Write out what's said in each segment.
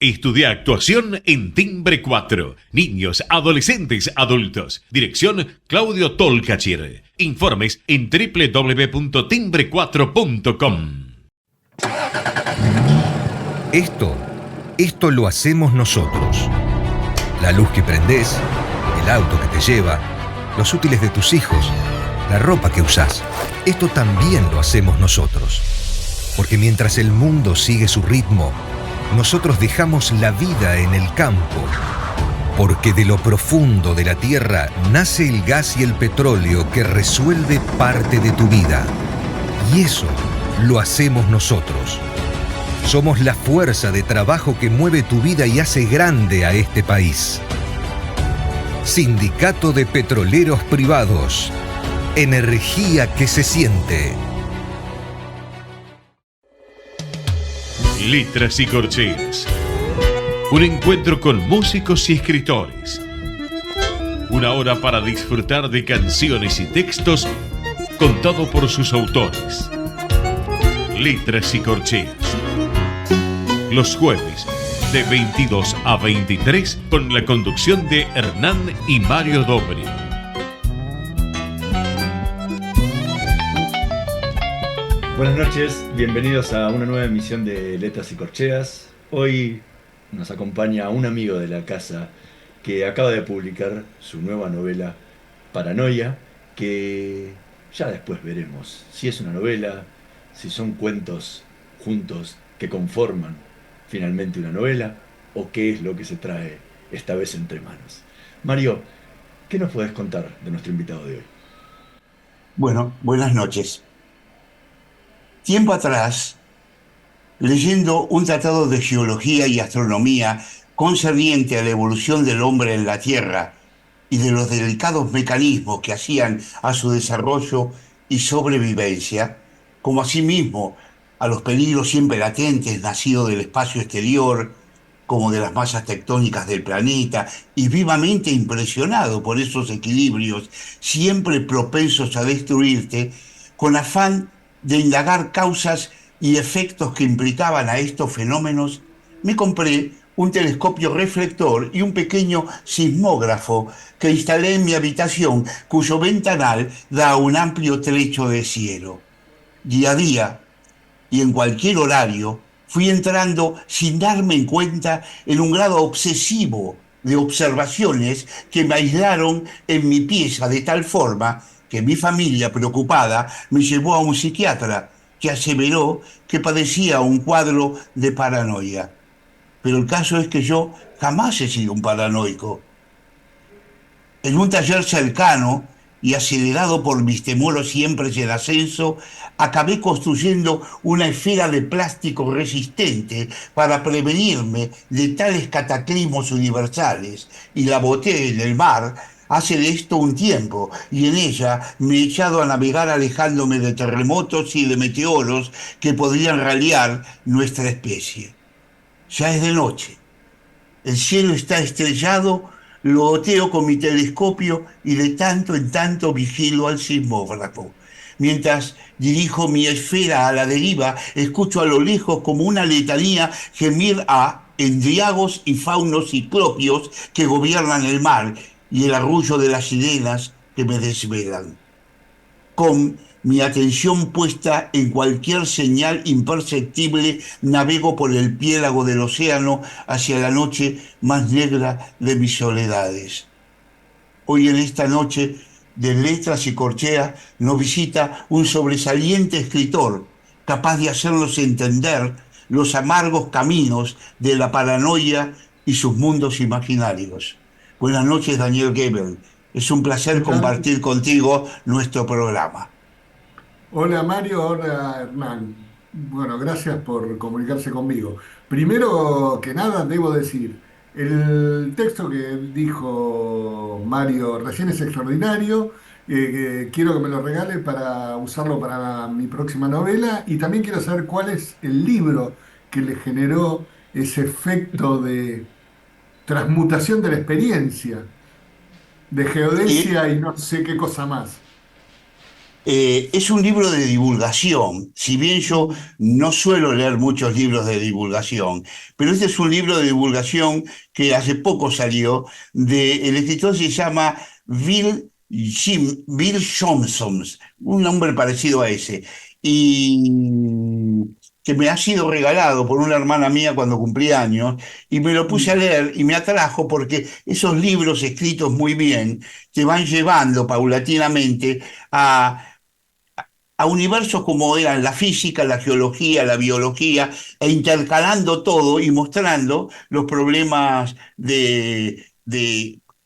Estudia actuación en Timbre 4. Niños, adolescentes, adultos. Dirección Claudio Tolcachir. Informes en www.timbre4.com. Esto lo hacemos nosotros. La luz que prendés, el auto que te lleva, los útiles de tus hijos, la ropa que usás. Esto también lo hacemos nosotros. Porque mientras el mundo sigue su ritmo, nosotros dejamos la vida en el campo. Porque de lo profundo de la tierra nace el gas y el petróleo que resuelve parte de tu vida. Y eso lo hacemos nosotros. Somos la fuerza de trabajo que mueve tu vida y hace grande a este país. Sindicato de Petroleros Privados. Energía que se siente. Letras y Corcheas. Un encuentro con músicos y escritores. Una hora para disfrutar de canciones y textos contado por sus autores. Letras y Corcheas. Los jueves de 22 a 23 con la conducción de Hernán y Mario Dobri. Buenas noches, bienvenidos a una nueva emisión de Letras y Corcheas. Hoy nos acompaña un amigo de la casa que acaba de publicar su nueva novela Paranoia, que ya después veremos si es una novela, si son cuentos juntos que conforman finalmente una novela o qué es lo que se trae esta vez entre manos. Mario, ¿qué nos podés contar de nuestro invitado de hoy? Bueno, buenas noches. Tiempo atrás, leyendo un tratado de geología y astronomía concerniente a la evolución del hombre en la Tierra y de los delicados mecanismos que hacían a su desarrollo y sobrevivencia, como asimismo a los peligros siempre latentes nacidos del espacio exterior, como de las masas tectónicas del planeta, y vivamente impresionado por esos equilibrios siempre propensos a destruirte, con afán de indagar causas y efectos que implicaban a estos fenómenos, me compré un telescopio reflector y un pequeño sismógrafo que instalé en mi habitación, cuyo ventanal da a un amplio trecho de cielo. Día a día, y en cualquier horario, fui entrando sin darme cuenta en un grado obsesivo de observaciones que me aislaron en mi pieza de tal forma que mi familia, preocupada, me llevó a un psiquiatra que aseveró que padecía un cuadro de paranoia. Pero el caso es que yo jamás he sido un paranoico. En un taller cercano y acelerado por mis temores siempre en ascenso, acabé construyendo una esfera de plástico resistente para prevenirme de tales cataclismos universales y la boté en el mar hace de esto un tiempo, y en ella me he echado a navegar alejándome de terremotos y de meteoros que podrían ralear nuestra especie. Ya es de noche. El cielo está estrellado, lo oteo con mi telescopio y de tanto en tanto vigilo al sismógrafo. Mientras dirijo mi esfera a la deriva, escucho a lo lejos como una letanía gemir a endriagos y faunos ciclopios que gobiernan el mar y el arrullo de las sirenas que me desvelan. Con mi atención puesta en cualquier señal imperceptible, navego por el piélago del océano hacia la noche más negra de mis soledades. Hoy en esta noche de letras y corcheas nos visita un sobresaliente escritor, capaz de hacernos entender los amargos caminos de la paranoia y sus mundos imaginarios. Buenas noches, Daniel Gebel. Es un placer compartir contigo nuestro programa. Hola Mario, hola Hernán. Bueno, gracias por comunicarse conmigo. Primero que nada, debo decir, el texto que dijo Mario recién es extraordinario. Quiero que me lo regale para usarlo para mi próxima novela, y también quiero saber cuál es el libro que le generó ese efecto de transmutación de la experiencia, de Eh, geodesia y no sé qué cosa más. Es un libro de divulgación, si bien yo Mm. no suelo leer muchos libros de divulgación, pero este es un libro de divulgación que hace poco salió, el escritor se llama Bill Johnson, un nombre parecido a ese, y que me ha sido regalado por una hermana mía cuando cumplí años, y me lo puse a Mm. leer y me atrajo porque esos libros escritos muy bien te van llevando paulatinamente a universos como eran la física, la geología, la biología, e intercalando todo y mostrando los problemas de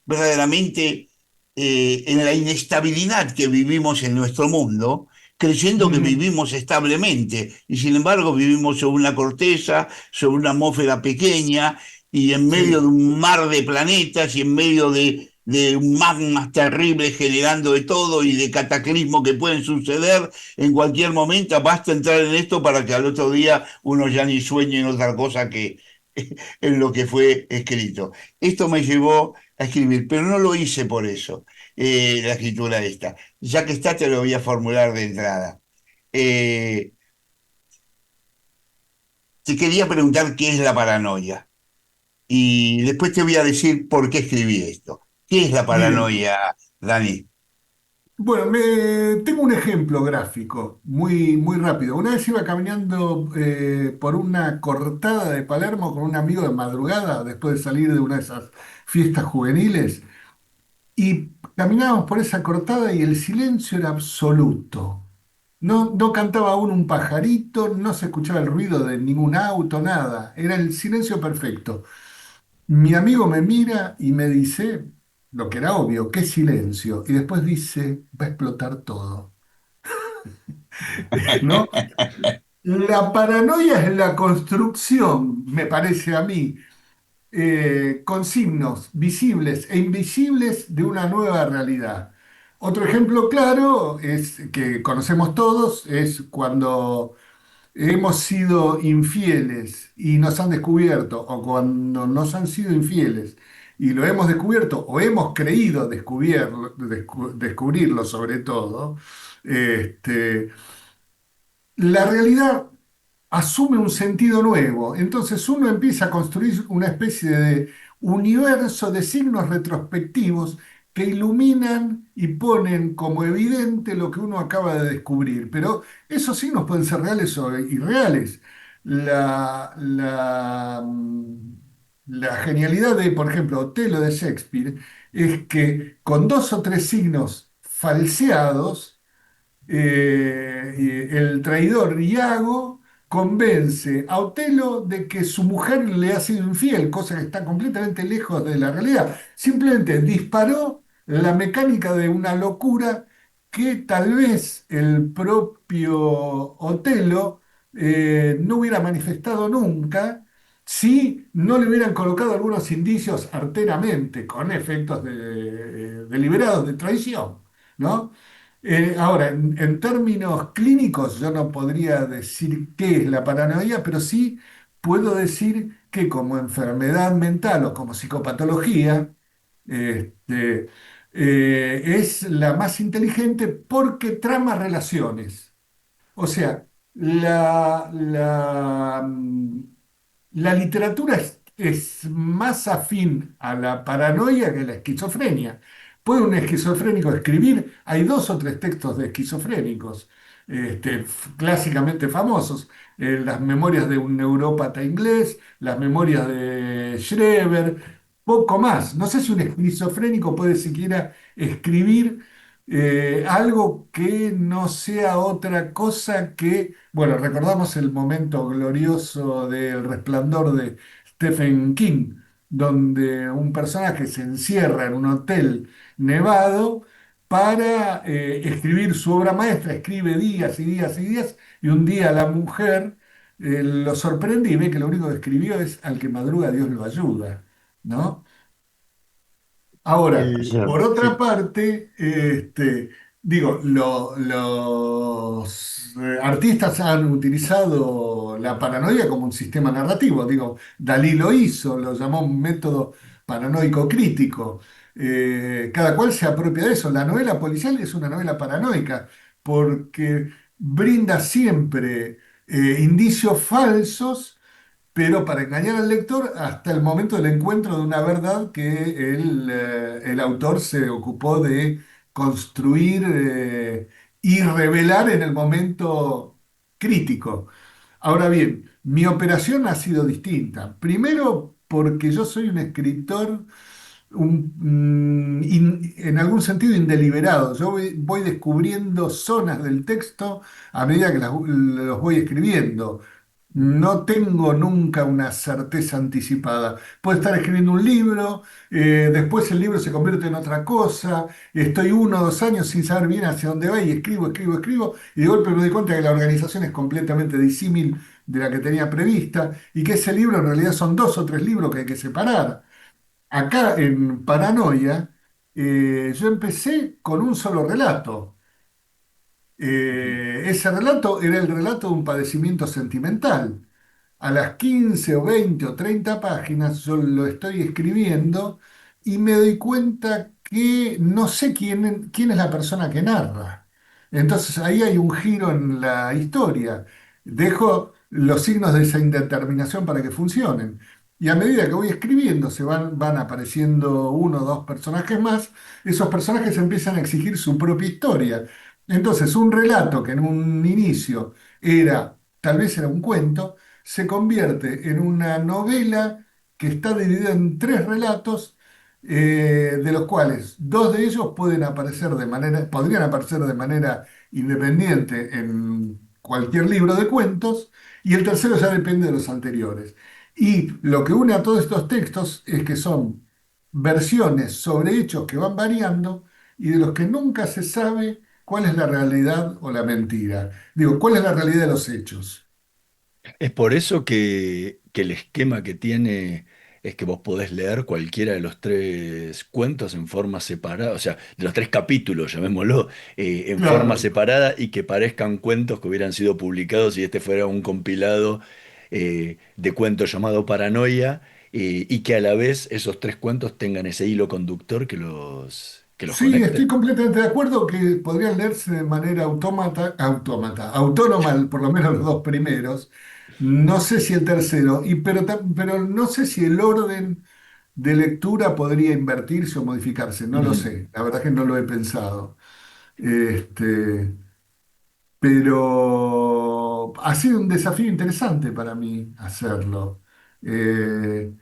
verdaderamente en la inestabilidad que vivimos en nuestro mundo, creyendo que Mm. vivimos establemente, y sin embargo vivimos sobre una corteza, sobre una atmósfera pequeña, y en medio de Sí. un mar de planetas y en medio de magmas terribles generando de todo y de cataclismos que pueden suceder en cualquier momento. Basta entrar en esto para que al otro día uno ya ni sueñe en otra cosa que en lo que fue escrito. Esto me llevó a escribir, pero no lo hice por eso, la escritura esta. Ya que está, te lo voy a formular de entrada. Eh, Te quería preguntar qué es la paranoia y después te voy a decir por qué escribí esto. ¿Qué es la Bien. paranoia, Dani? Bueno, tengo un ejemplo gráfico muy, muy rápido. Una vez iba caminando por una cortada de Palermo con un amigo de madrugada, después de salir de una de esas fiestas juveniles, y caminábamos por esa cortada y el silencio era absoluto. No, no cantaba aún un pajarito, no se escuchaba el ruido de ningún auto, nada. Era el silencio perfecto. Mi amigo me mira y me dice, lo que era obvio, qué silencio. Y después dice, va a explotar todo, ¿no? La paranoia es la construcción, me parece a mí, con signos visibles e invisibles de una nueva realidad. Otro ejemplo claro es que conocemos todos, es cuando hemos sido infieles y nos han descubierto, o cuando nos han sido infieles y lo hemos descubierto, o hemos creído descubrirlo sobre todo, este, la realidad asume un sentido nuevo. Entonces uno empieza a construir una especie de universo de signos retrospectivos que iluminan y ponen como evidente lo que uno acaba de descubrir. Pero esos signos pueden ser reales o irreales. La genialidad de, por ejemplo, Otelo de Shakespeare es que con dos o tres signos falseados, y el traidor Iago convence a Otelo de que su mujer le ha sido infiel, cosa que está completamente lejos de la realidad. Simplemente disparó la mecánica de una locura que tal vez el propio Otelo no hubiera manifestado nunca si no le hubieran colocado algunos indicios arteramente, con efectos deliberados de traición, ¿no? Ahora, en términos clínicos, yo no podría decir qué es la paranoia, pero sí puedo decir que como enfermedad mental o como psicopatología, este, es la más inteligente porque trama relaciones. O sea, la literatura es más afín a la paranoia que a la esquizofrenia. ¿Puede un esquizofrénico escribir? Hay dos o tres textos de esquizofrénicos, clásicamente famosos. Las memorias de un neurópata inglés, las memorias de Schreber, poco más. No sé si un esquizofrénico puede siquiera escribir algo que no sea otra cosa que, bueno, recordamos el momento glorioso del Resplandor de Stephen King, donde un personaje se encierra en un hotel nevado para escribir su obra maestra, escribe días y días y días, y un día la mujer lo sorprende y ve que lo único que escribió es al que madruga Dios lo ayuda, ¿no? Ahora, por otra Sí. parte, digo, los artistas han utilizado la paranoia como un sistema narrativo. Digo, Dalí lo hizo, lo llamó un método paranoico crítico. Cada cual se apropia de eso. La novela policial es una novela paranoica, porque brinda siempre indicios falsos, pero para engañar al lector hasta el momento del encuentro de una verdad que el autor se ocupó de construir y revelar en el momento crítico. Ahora bien, mi operación ha sido distinta. Primero, porque yo soy un escritor en algún sentido indeliberado. Yo voy descubriendo zonas del texto a medida que los voy escribiendo. No tengo nunca una certeza anticipada. Puedo estar escribiendo un libro, después el libro se convierte en otra cosa, estoy 1 o 2 años sin saber bien hacia dónde va y escribo, escribo, escribo, y de golpe me doy cuenta que la organización es completamente disímil de la que tenía prevista y que ese libro en realidad son 2 o 3 libros que hay que separar. Acá en Paranoia, yo empecé con un solo relato. Ese relato era el relato de un padecimiento sentimental. A las 15 o 20 o 30 páginas yo lo estoy escribiendo y me doy cuenta que no sé quién es la persona que narra. Entonces ahí hay un giro en la historia. Dejo los signos de esa indeterminación para que funcionen. Y a medida que voy escribiendo, van apareciendo 1 o 2 personajes más. Esos personajes empiezan a exigir su propia historia. Entonces, un relato que en un inicio tal vez era un cuento, se convierte en una novela que está dividida en 3 relatos, de los cuales 2 de ellos podrían aparecer de manera independiente en cualquier libro de cuentos, y el tercero ya depende de los anteriores. Y lo que une a todos estos textos es que son versiones sobre hechos que van variando y de los que nunca se sabe cuál es la realidad o la mentira. Digo, ¿cuál es la realidad de los hechos? Es por eso que el esquema que tiene es que vos podés leer cualquiera de los tres cuentos en forma separada, o sea, de los tres capítulos, llamémoslo, en forma Claro. separada y que parezcan cuentos que hubieran sido publicados si este fuera un compilado de cuentos llamado Paranoia, y que a la vez esos tres cuentos tengan ese hilo conductor que los Sí, estoy conecte. completamente de acuerdo que podrían leerse de manera autónoma, por lo menos los 2 primeros. No sé si el tercero, pero no sé si el orden de lectura podría invertirse o modificarse, no lo Ujú. sé, la verdad que no lo he pensado. Este, pero ha sido un desafío interesante para mí hacerlo. Eh,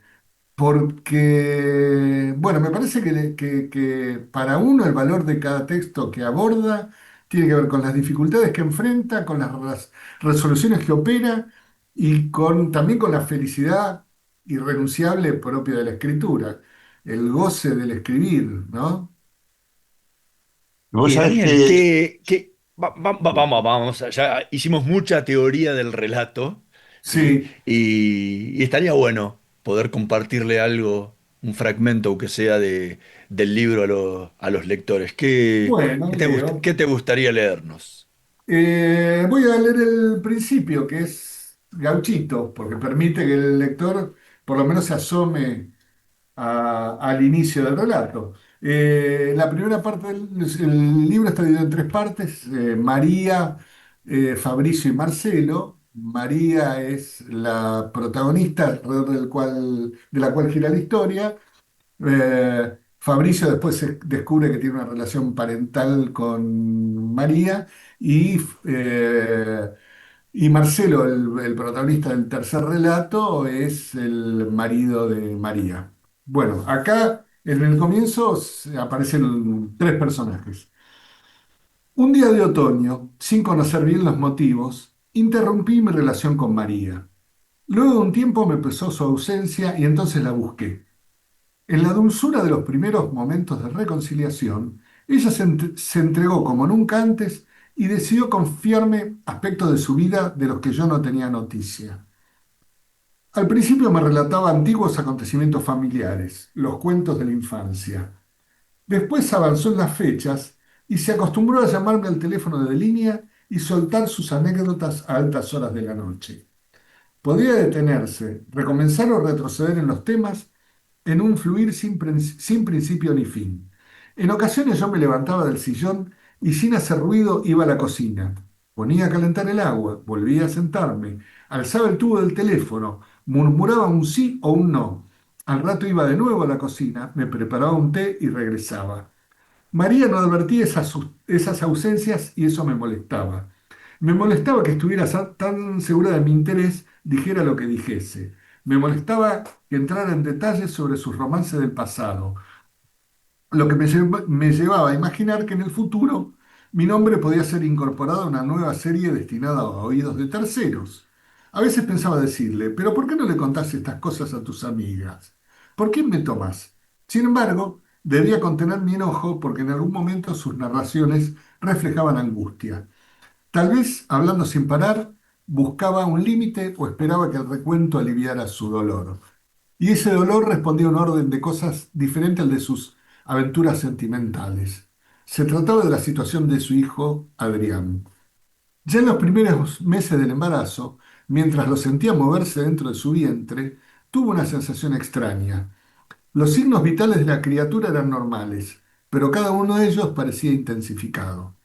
Porque, bueno, me parece que para uno el valor de cada texto que aborda tiene que ver con las dificultades que enfrenta, con las resoluciones que opera y también con la felicidad irrenunciable propia de la escritura, el goce del escribir, ¿no? Vos Y sabés Daniel, que vamos, ya hicimos mucha teoría del relato, ¿sí? Sí, Y estaría bueno poder compartirle algo, un fragmento, aunque sea del libro a los lectores. bueno, Qué Leo. te gustaría leernos? Voy a leer el principio, que es gauchito, porque permite que el lector por lo menos se asome al inicio del relato. La primera parte el libro está dividido en 3 partes: María, Fabricio y Marcelo. María es la protagonista alrededor de la cual gira la historia. Fabricio después se descubre que tiene una relación parental con María y, eh, y Marcelo, el protagonista del tercer relato, es el marido de María. Bueno, acá en el comienzo aparecen 3 personajes. Un día de otoño, sin conocer bien los motivos, interrumpí mi relación con María. Luego de un tiempo me pesó su ausencia y entonces la busqué. En la dulzura de los primeros momentos de reconciliación, ella se entregó como nunca antes y decidió confiarme aspectos de su vida de los que yo no tenía noticia. Al principio me relataba antiguos acontecimientos familiares, los cuentos de la infancia. Después avanzó en las fechas y se acostumbró a llamarme al teléfono de línea y soltar sus anécdotas a altas horas de la noche. Podía detenerse, recomenzar o retroceder en los temas en un fluir sin principio ni fin. En ocasiones yo me levantaba del sillón y sin hacer ruido iba a la cocina. Ponía a calentar el agua, volvía a sentarme, alzaba el tubo del teléfono, murmuraba un sí o un no. Al rato iba de nuevo a la cocina, me preparaba un té y regresaba. María no advertía esas ausencias y eso me molestaba. Me molestaba que estuviera tan segura de mi interés, dijera lo que dijese. Me molestaba que entrara en detalles sobre sus romances del pasado, lo que me llevaba a imaginar que en el futuro mi nombre podía ser incorporado a una nueva serie destinada a oídos de terceros. A veces pensaba decirle, pero ¿por qué no le contás estas cosas a tus amigas? ¿Por qué me tomas? Sin embargo, debía contener mi enojo porque en algún momento sus narraciones reflejaban angustia. Tal vez, hablando sin parar, buscaba un límite o esperaba que el recuento aliviara su dolor. Y ese dolor respondía a un orden de cosas diferente al de sus aventuras sentimentales. Se trataba de la situación de su hijo, Adrián. Ya en los primeros meses del embarazo, mientras lo sentía moverse dentro de su vientre, tuvo una sensación extraña. Los signos vitales de la criatura eran normales, pero cada uno de ellos parecía intensificado.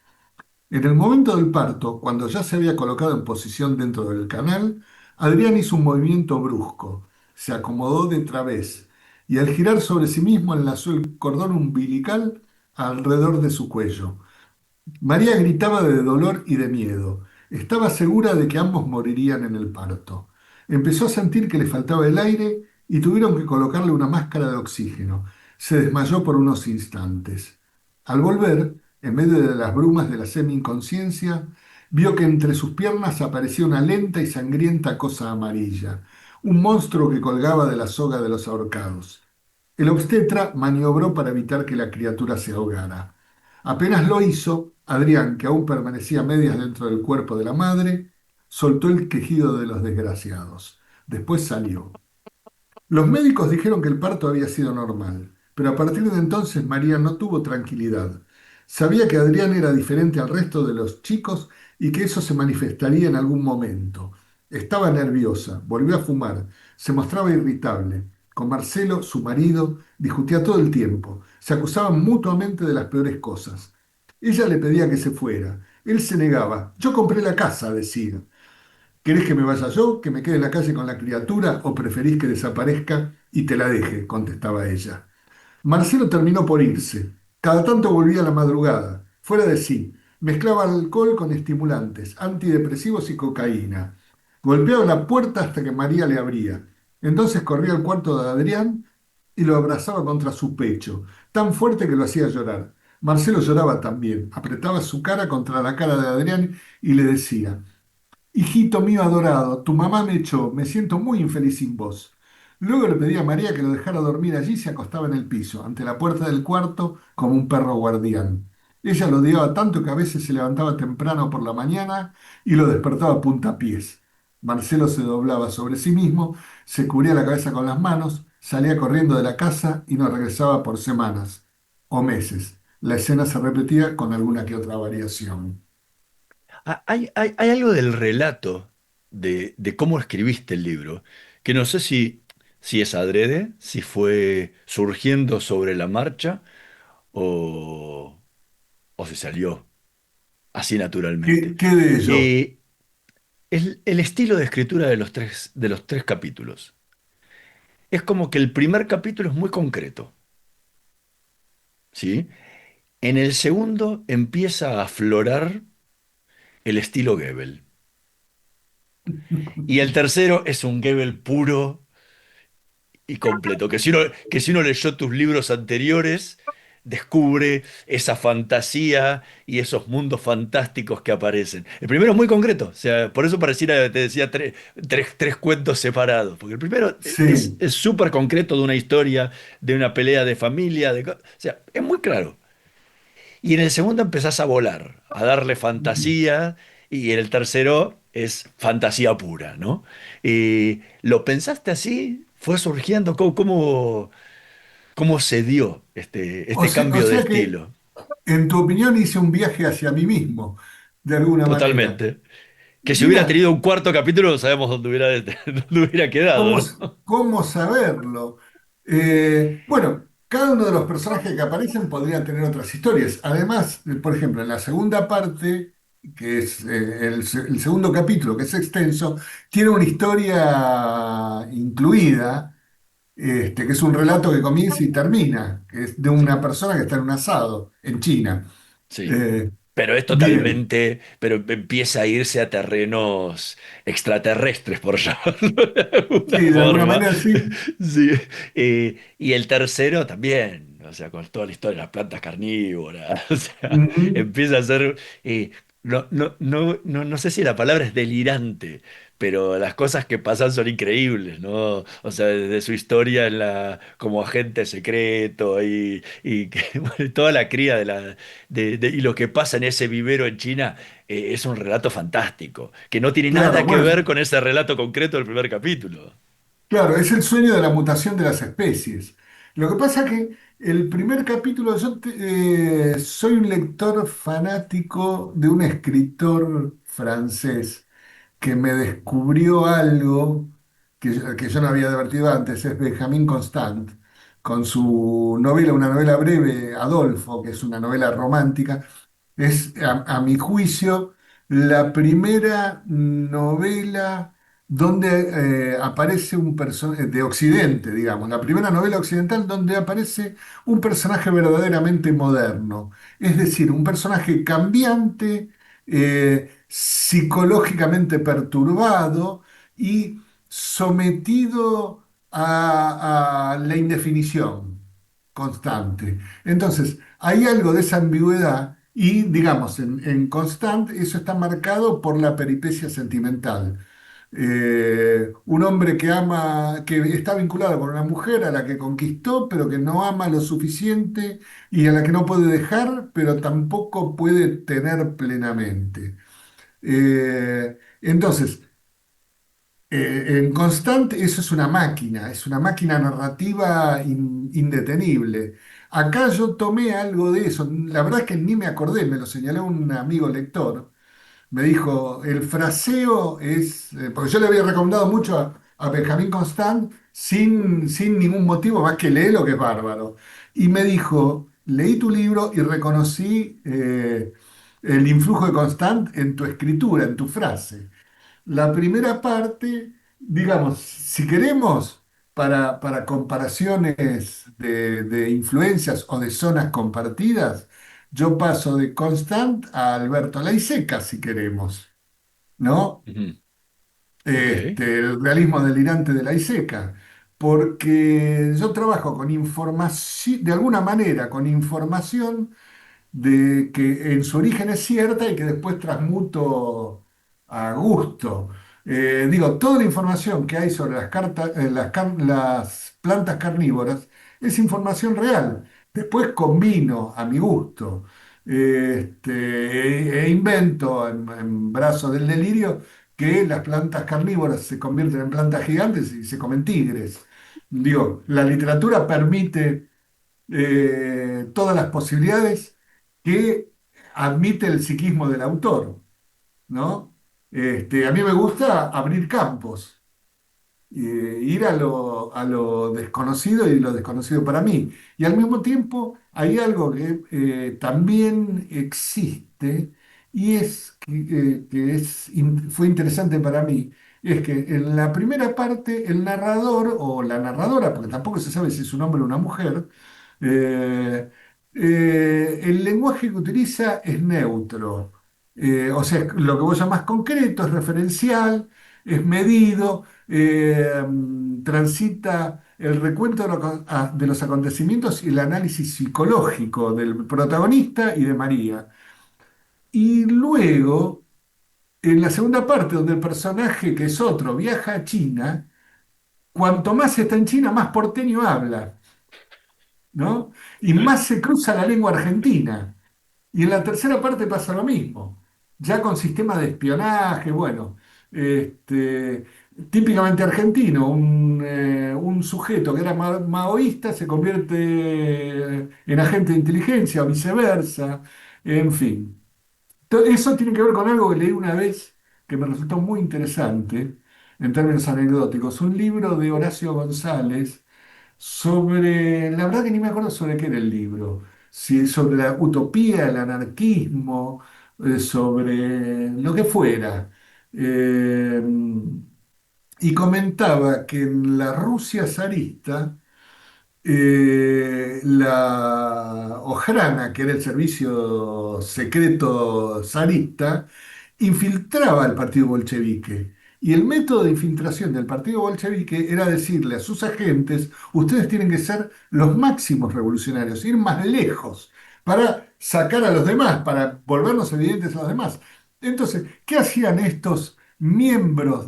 En el momento del parto, cuando ya se había colocado en posición dentro del canal, Adrián hizo un movimiento brusco, se acomodó de través y al girar sobre sí mismo enlazó el cordón umbilical alrededor de su cuello. María gritaba de dolor y de miedo. Estaba segura de que ambos morirían en el parto. Empezó a sentir que le faltaba el aire y tuvieron que colocarle una máscara de oxígeno. Se desmayó por unos instantes. Al volver, en medio de las brumas de la semi-inconsciencia, vio que entre sus piernas aparecía una lenta y sangrienta cosa amarilla, un monstruo que colgaba de la soga de los ahorcados. El obstetra maniobró para evitar que la criatura se ahogara. Apenas lo hizo, Adrián, que aún permanecía a medias dentro del cuerpo de la madre, soltó el quejido de los desgraciados. Después salió. Los médicos dijeron que el parto había sido normal, pero a partir de entonces María no tuvo tranquilidad. Sabía que Adrián era diferente al resto de los chicos y que eso se manifestaría en algún momento. Estaba nerviosa, volvió a fumar, se mostraba irritable. Con Marcelo, su marido, discutía todo el tiempo. Se acusaban mutuamente de las peores cosas. Ella le pedía que se fuera. Él se negaba. Yo compré la casa, decía. ¿Querés que me vaya yo, que me quede en la calle con la criatura, o preferís que desaparezca y te la deje? Contestaba ella. Marcelo terminó por irse. Cada tanto volvía a la madrugada, fuera de sí. Mezclaba alcohol con estimulantes, antidepresivos y cocaína. Golpeaba la puerta hasta que María le abría. Entonces corría al cuarto de Adrián y lo abrazaba contra su pecho, tan fuerte que lo hacía llorar. Marcelo lloraba también, apretaba su cara contra la cara de Adrián y le decía: Hijito mío adorado, tu mamá me echó, me siento muy infeliz sin vos. Luego le pedí a María que lo dejara dormir allí y se acostaba en el piso, ante la puerta del cuarto, como un perro guardián. Ella lo odiaba tanto que a veces se levantaba temprano por la mañana y lo despertaba a puntapiés. Marcelo se doblaba sobre sí mismo, se cubría la cabeza con las manos, salía corriendo de la casa y no regresaba por semanas o meses. La escena se repetía con alguna que otra variación. Hay algo del relato de cómo escribiste el libro, que no sé si es adrede, si fue surgiendo sobre la marcha o, o si salió así naturalmente. ¿Qué de ello? Eh, el estilo de escritura de los tres capítulos. Es como que el primer capítulo es muy concreto, ¿sí? En el segundo empieza a aflorar el estilo Goebbels. Y el tercero es un Goebbels puro y completo, que si uno leyó tus libros anteriores, descubre esa fantasía y esos mundos fantásticos que aparecen. El primero es muy concreto, o sea, por eso pareciera, te decía, tres cuentos separados, porque el primero Sí. es súper concreto de una historia, de una pelea de familia, o sea, es muy claro. Y en el segundo empezás a volar, a darle fantasía, y en el tercero es fantasía pura, ¿no? ¿Lo pensaste así? ¿Fue surgiendo? ¿Cómo se dio O este sea, o cambio de sea que, estilo? en tu opinión, hice un viaje hacia mí mismo, de alguna manera. Totalmente. Que si hubiera Mira, tenido un cuarto capítulo, no sabemos dónde dónde hubiera quedado, ¿cómo, ¿no? cómo saberlo? Bueno, cada uno de los personajes que aparecen podría tener otras historias. Además, por ejemplo, en la segunda parte, que es el segundo capítulo, que es extenso, tiene una historia incluida, que es un relato que comienza y termina, que es de una persona que está en un asado en China. Sí. Eh, Pero es Bien, totalmente, pero empieza a irse a terrenos extraterrestres, por llamarlo de alguna sí, de alguna forma. manera sí. Sí. Y el tercero también, o sea, con toda la historia de las plantas carnívoras, o sea, Ujú. empieza a ser, no sé si la palabra es delirante, pero las cosas que pasan son increíbles, ¿no? O sea, desde su historia en como agente secreto y bueno, toda la cría y lo que pasa en ese vivero en China, es un relato fantástico, que no tiene Claro, nada que ver bueno, con ese relato concreto del primer capítulo. claro, es el sueño de la mutación de las especies. Lo que pasa que el primer capítulo, soy un lector fanático de un escritor francés que me descubrió algo que yo no había advertido antes, es Benjamin Constant, con su novela, una novela breve, Adolfo, que es una novela romántica. Es, a mi juicio, la primera novela donde aparece un personaje de Occidente, digamos, la primera novela occidental donde aparece un personaje verdaderamente moderno, es decir, un personaje cambiante, psicológicamente perturbado y sometido a la indefinición constante. Entonces, hay algo de esa ambigüedad y, digamos, en Constant eso está marcado por la peripecia sentimental. Un hombre que ama, que está vinculado con una mujer a la que conquistó, pero que no ama lo suficiente y a la que no puede dejar, pero tampoco puede tener plenamente. Entonces, en Constant eso es una máquina narrativa indetenible. Acá yo tomé algo de eso, la verdad es que ni me acordé, me lo señaló un amigo lector, me dijo, el fraseo es, porque yo le había recomendado mucho a Benjamín Constant sin ningún motivo más que léelo, que es bárbaro. Y me dijo, leí tu libro y reconocí el influjo de Constant en tu escritura, en tu frase. La primera parte, digamos, si queremos, para comparaciones de influencias o de zonas compartidas, yo paso de Constant a Alberto Laiseca, si queremos, ¿no? Ujú. Ok. El realismo delirante de Laiseca, porque yo trabajo con información, de alguna manera, con información de que en su origen es cierta y que después transmuto a gusto. Digo, toda la información que hay sobre las plantas carnívoras es información real. Después combino a mi gusto. E invento en brazos del delirio que las plantas carnívoras se convierten en plantas gigantes y se comen tigres. Digo, la literatura permite todas las posibilidades que admite el psiquismo del autor, ¿no? A mí me gusta abrir campos, ir a lo desconocido y lo desconocido para mí. Y al mismo tiempo hay algo que también existe y fue interesante para mí. Es que en la primera parte el narrador o la narradora, porque tampoco se sabe si es un hombre o una mujer, eh, el lenguaje que utiliza es neutro. O sea, lo que vos llamás concreto es referencial, es medido, transita el recuento de los acontecimientos y el análisis psicológico del protagonista y de María. Y luego, en la segunda parte, donde el personaje, que es otro, viaja a China, cuanto más está en China, más porteño habla, ¿no? Y más se cruza la lengua argentina. Y en la tercera parte pasa lo mismo, ya con sistema de espionaje, bueno, este, típicamente argentino, un sujeto que era maoísta se convierte en agente de inteligencia o viceversa, en fin. Eso tiene que ver con algo que leí una vez que me resultó muy interesante en términos anecdóticos, un libro de Horacio González, sobre, la verdad que ni me acuerdo sobre qué era el libro, si sobre la utopía, el anarquismo, sobre lo que fuera. Eh, y comentaba que en la Rusia zarista, la Ojrana, que era el servicio secreto zarista, infiltraba al partido bolchevique. Y el método de infiltración del partido bolchevique era decirle a sus agentes, ustedes tienen que ser los máximos revolucionarios, ir más lejos, para sacar a los demás, para volvernos evidentes a los demás. Entonces, ¿qué hacían estos miembros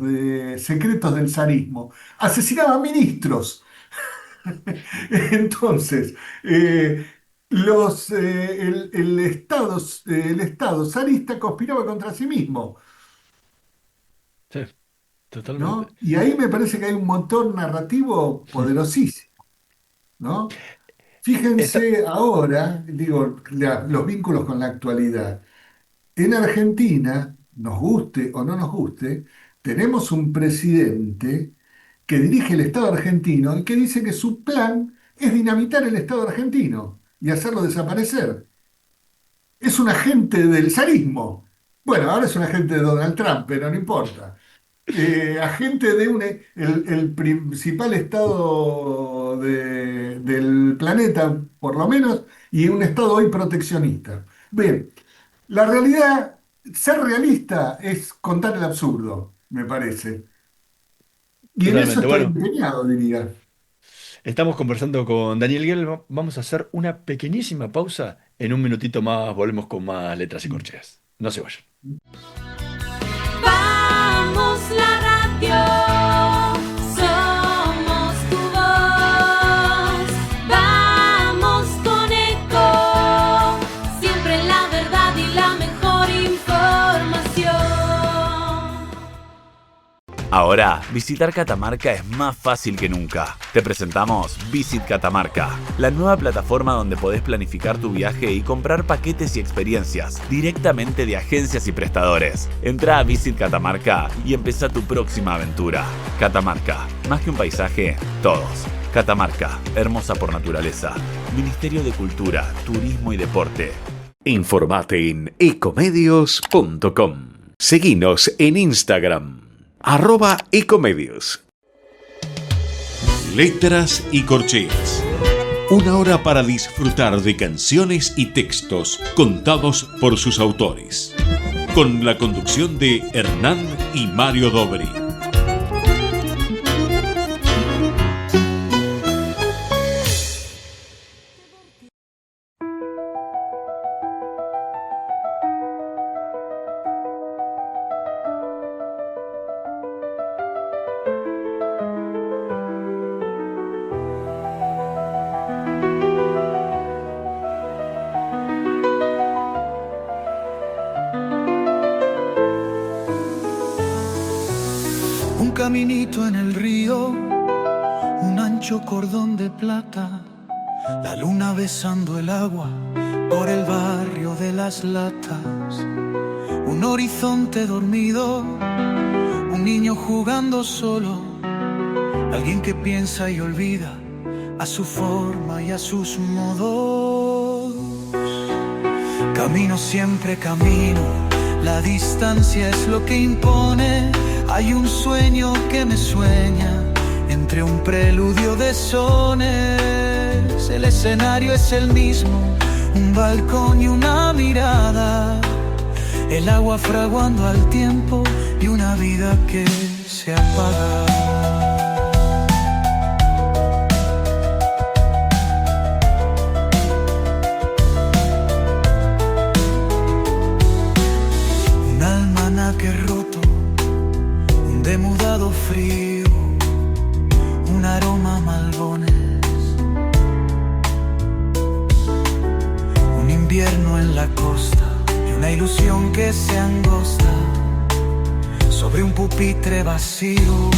secretos del zarismo? Asesinaban ministros. Entonces, eh, el Estado zarista conspiraba contra sí mismo, Sí, totalmente. ¿no? Y ahí me parece que hay un motor narrativo poderosísimo, ¿no? Esta- Fíjense ahora, digo, los vínculos con la actualidad. En Argentina, nos guste o no nos guste, tenemos un presidente que dirige el Estado argentino y que dice que su plan es dinamitar el Estado argentino y hacerlo desaparecer. Es un agente del zarismo. Bueno, ahora es un agente de Donald Trump, pero no importa. Agente de el principal estado del planeta, por lo menos, y un estado hoy proteccionista. Bien, la realidad, ser realista es contar el absurdo, me parece. Y en eso Totalmente. está Bueno, empeñado, diría. estamos conversando con Daniel Guel. Vamos a hacer una pequeñísima pausa. En un minutito más volvemos con más letras y corcheas. No se vayan. Vamos la radio, somos tu voz. Vamos con Eco, siempre la verdad y la mejor información. Ahora, visitar Catamarca es más fácil que nunca. Te presentamos Visit Catamarca, la nueva plataforma donde podés planificar tu viaje y comprar paquetes y experiencias directamente de agencias y prestadores. Entra a Visit Catamarca y empezá tu próxima aventura. Catamarca, más que un paisaje, todos. Catamarca, hermosa por naturaleza. Ministerio de Cultura, Turismo y Deporte. Informate en ecomedios.com. Seguinos en Instagram, @ecomedios. Letras y corcheas. Una hora para disfrutar de canciones y textos contados por sus autores. Con la conducción de Hernán y Mario Dobri. Un caminito en el río, un ancho cordón de plata, la luna besando el agua por el barrio de las latas, un horizonte dormido, un niño jugando solo, alguien que piensa y olvida a su forma y a sus modos. Camino siempre camino, la distancia es lo que impone. Hay un sueño que me sueña entre un preludio de sones. El escenario es el mismo, un balcón y una mirada, el agua fraguando al tiempo y una vida que se apaga. Un almanaque roto, un demudado frío, un aroma a malbones, un invierno en la costa y una ilusión que se angosta sobre un pupitre vacío.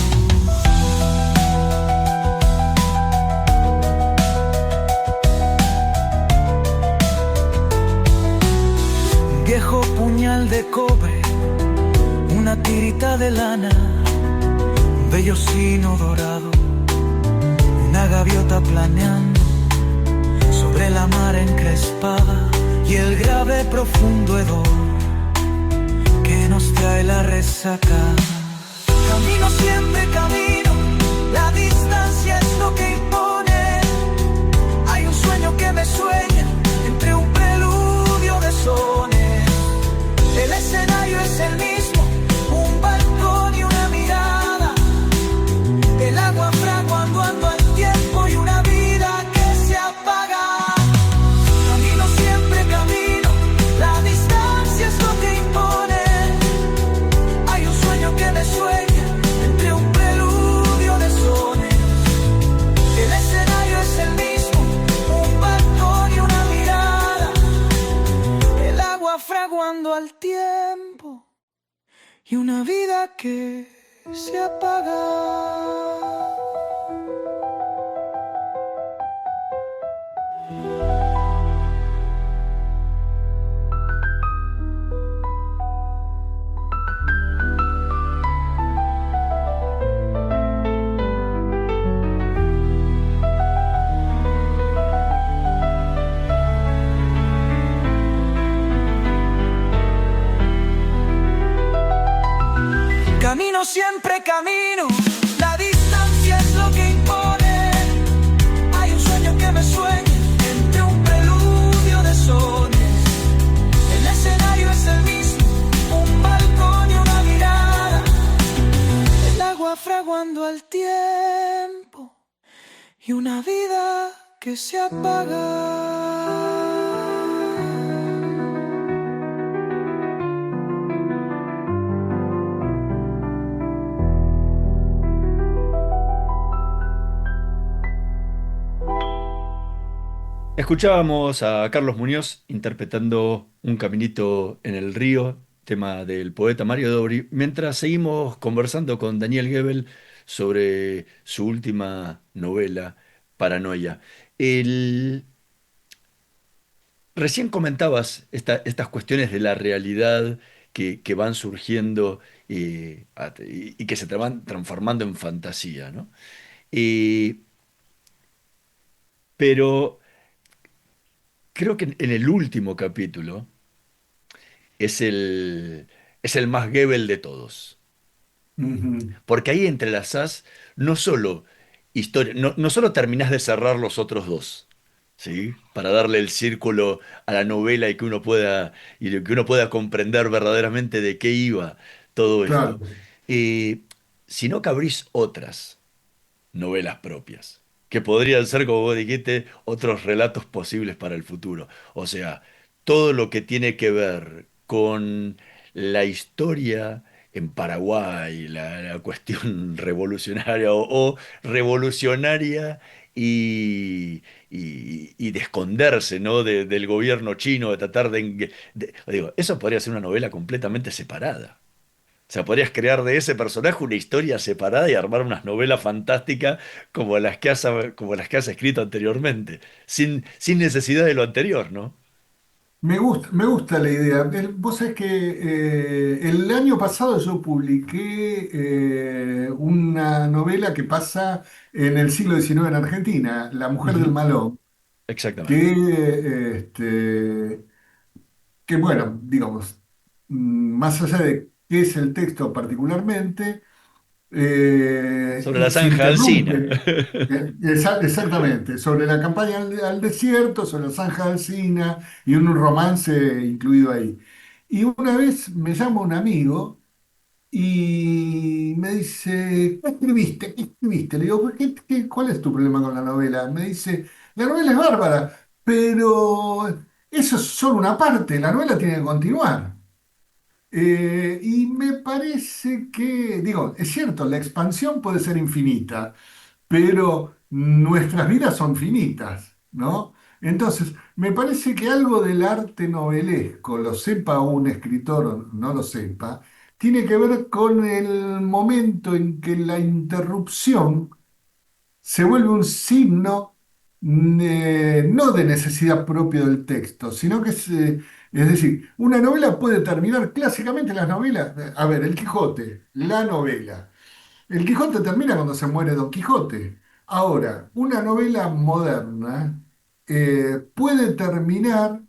Un viejo puñal de cobre, una tirita de lana, un vellocino dorado, un una gaviota planeando sobre la mar encrespada y el grave profundo hedor que nos trae la resaca. Camino siempre camino, la distancia es lo que impone. Hay un sueño que me sueña entre un preludio de sones. El escenario es el mismo, un balcón y una mirada. El agua fraguando al tiempo y una vida que se apaga. Camino siempre camino, la distancia es lo que impone. Hay un sueño que me sueña entre un preludio de sones. El escenario es el mismo, un balcón y una mirada. El agua fraguando al tiempo y una vida que se apaga. Camino siempre camino, la distancia es lo que impone. Hay un sueño que me sueña entre un preludio de sones. El escenario es el mismo, un balcón y una mirada. El agua fraguando al tiempo y una vida que se apaga. Escuchábamos a Carlos Muñoz interpretando Un caminito en el río, tema del poeta Mario Dobri, mientras seguimos conversando con Daniel Goebel sobre su última novela, Paranoia. El- Recién comentabas estas cuestiones de la realidad que van surgiendo y que se van transformando en fantasía, ¿no? Eh, pero creo que en el último capítulo es el más Goebel de todos. Ujú. Porque ahí entrelazás no solo historia, no solo terminás de cerrar los otros dos, ¿sí? Para darle el círculo a la novela y que uno pueda comprender verdaderamente de qué iba todo esto, Claro. eh, sino que abrís otras novelas propias, que podrían ser, como vos dijiste, otros relatos posibles para el futuro. O sea, todo lo que tiene que ver con la historia en Paraguay, la cuestión revolucionaria o revolucionaria y de esconderse, ¿no? Del gobierno chino, de tratar digo, eso podría ser una novela completamente separada. O sea, podrías crear de ese personaje una historia separada y armar unas novelas fantásticas como las que has escrito anteriormente, sin necesidad de lo anterior, ¿no? Me gusta la idea. Vos sabés que el año pasado yo publiqué una novela que pasa en el siglo XIX en Argentina, La mujer del Ujú. Malón, Exactamente. que bueno, digamos, más allá de qué es el texto particularmente, Sobre la y se zanja alcina. interrumpe, exactamente, sobre la campaña al desierto, sobre la zanja de Alcina y un romance incluido ahí. Y una vez me llama un amigo y me dice, ¿qué escribiste? ¿Qué escribiste? Le digo, ¿cuál es tu problema con la novela? Me dice, la novela es bárbara, pero eso es solo una parte, la novela tiene que continuar. Y me parece que, digo, es cierto, la expansión puede ser infinita, pero nuestras vidas son finitas, ¿no? Entonces, me parece que algo del arte novelesco, lo sepa un escritor o no lo sepa, tiene que ver con el momento en que la interrupción se vuelve un signo no de necesidad propio del texto, sino que es decir, una novela puede terminar clásicamente las novelas. A ver, El Quijote, la novela. El Quijote termina cuando se muere Don Quijote, Ahora, una novela moderna puede terminar